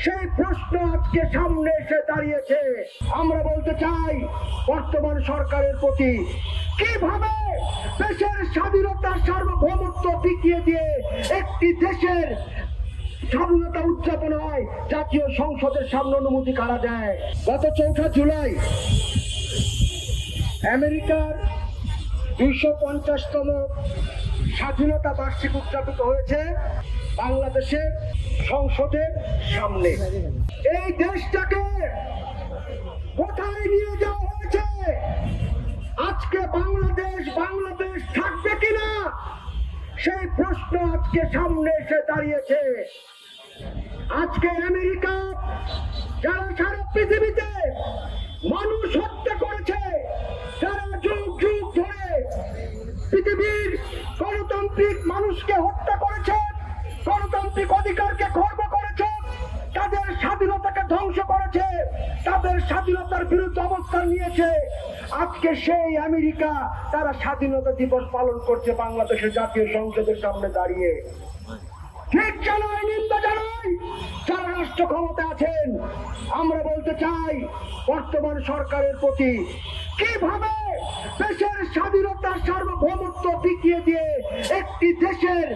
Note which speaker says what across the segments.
Speaker 1: সেই প্রশ্ন আজকে সামনে এসে দাঁড়িয়েছে। আমরা বলতে চাই বর্তমান সরকারের প্রতি, কিভাবে দেশের স্বাধীনতার সার্বভৌমত্ব টিকিয়ে দিয়ে একটি দেশের স্বাধীনতা উদযাপন হয় জাতীয় সংসদের সামনে অনুমতি কারা দেয়। গত 4 জুলাই আমেরিকার 250তম স্বাধীনতা বার্ষিক উদযাপিত হয়েছে বাংলাদেশের সংসদের সামনে। এই দেশটাকে কোথায় নিয়ে যাওয়া হয়েছে? আজকে বাংলাদেশ থাকবে কিনা সেই প্রশ্ন আজকে সামনে এসে দাঁড়িয়েছে। আজকে আমেরিকা যারা সারা পৃথিবীতে মানুষ হত্যা করেছে, যারা যুগ যুগ ধরে পৃথিবীর গণতান্ত্রিক মানুষকে হত্যা করেছে, গণতান্ত্রিক অধিকারকে খর্ব করেছে, তাদের স্বাধীনতাকে ধ্বংস করেছে, তাদের স্বাধীনতার বিরুদ্ধে অবস্থান নিয়েছে, আজকে সেই আমেরিকা তারা স্বাধীনতা দিবস পালন করছে বাংলাদেশের জাতীয় সংসদের সামনে দাঁড়িয়ে। ঠিক জানাই, নিন্দা জানাই যারা রাষ্ট্র ক্ষমতা আছেন। আমরা বলতে চাই বর্তমান সরকারের প্রতি, কিভাবে দেশের স্বাধীনতার সার্বভৌমত্ব টিকিয়ে দিয়ে একটি দেশের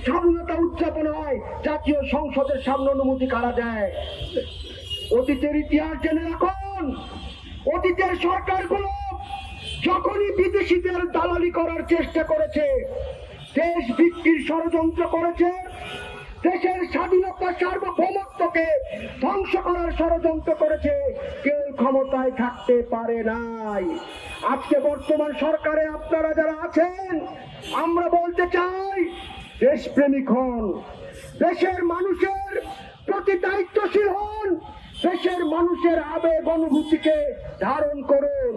Speaker 1: স্বাধীনতা উদযাপন হয় জাতীয় সংসদের সামনে অনুমতি কারা দেয়। অতীতের ইতিহাস জেনে রাখুন। অতীতের সরকারগুলো যখনই বিদেশিদের দালালি করার চেষ্টা করেছে, দেশ বিক্রির ষড়যন্ত্র করেছে, দেশের স্বাধীনতা সার্বভৌমত্বকে ধ্বংস করার ষড়যন্ত্র করেছে, কেউ ক্ষমতায় থাকতে পারে নাই। আজকে বর্তমান সরকারে আপনারা যারা আছেন, আমরা বলতে চাই দেশপ্রেমিক হন, দেশের মানুষের প্রতি দায়িত্বশীল হন, দেশের মানুষের আবেগ অনুভূতিকে ধারণ করুন।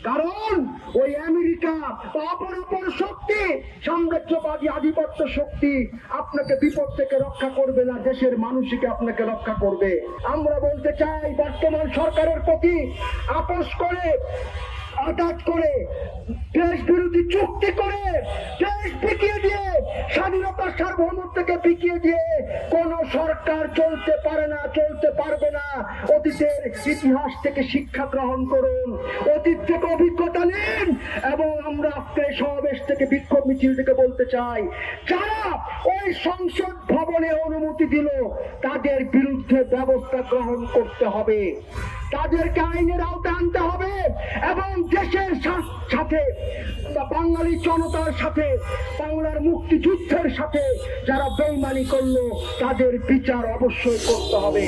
Speaker 1: কারণ ওই আমেরিকা বা অপর শক্তি, সাম্রাজ্যবাদী আধিপত্য শক্তি আপনাকে বিপদ থেকে রক্ষা করবে না, দেশের মানুষকে আপনাকে রক্ষা করবে। আমরা বলতে চাই বর্তমান সরকারের প্রতি, আপোষ করে, আঘাত করে, দেশ বিরোধী চুক্তি করে, দেশ বিকিয়ে দিয়ে, স্বাধীনতার সার্বভৌমত্বকে বিকিয়ে দিয়ে কোন সরকার চলতে পারে না, চলতে পারবে না। অতীতের ইতিহাস থেকে শিক্ষা গ্রহণ করুন, অতীত থেকে অভিজ্ঞতা নিন। এবং আমরা আজকে সমাবেশ থেকে, বিক্ষোভ মিছিল থেকে বলতে চাই, যারা ওই সংসদ ভবনে অনুমতি দিল তাদের বিরুদ্ধে ব্যবস্থা গ্রহণ করতে হবে, তাদেরকে আইনের আওতায় আনতে হবে এবং দেশের সাথে, বাঙালি জনতার সাথে, বাংলার মুক্তিযুদ্ধের সাথে যারা বেইমানি করলো তাদের বিচার অবশ্যই করতে হবে।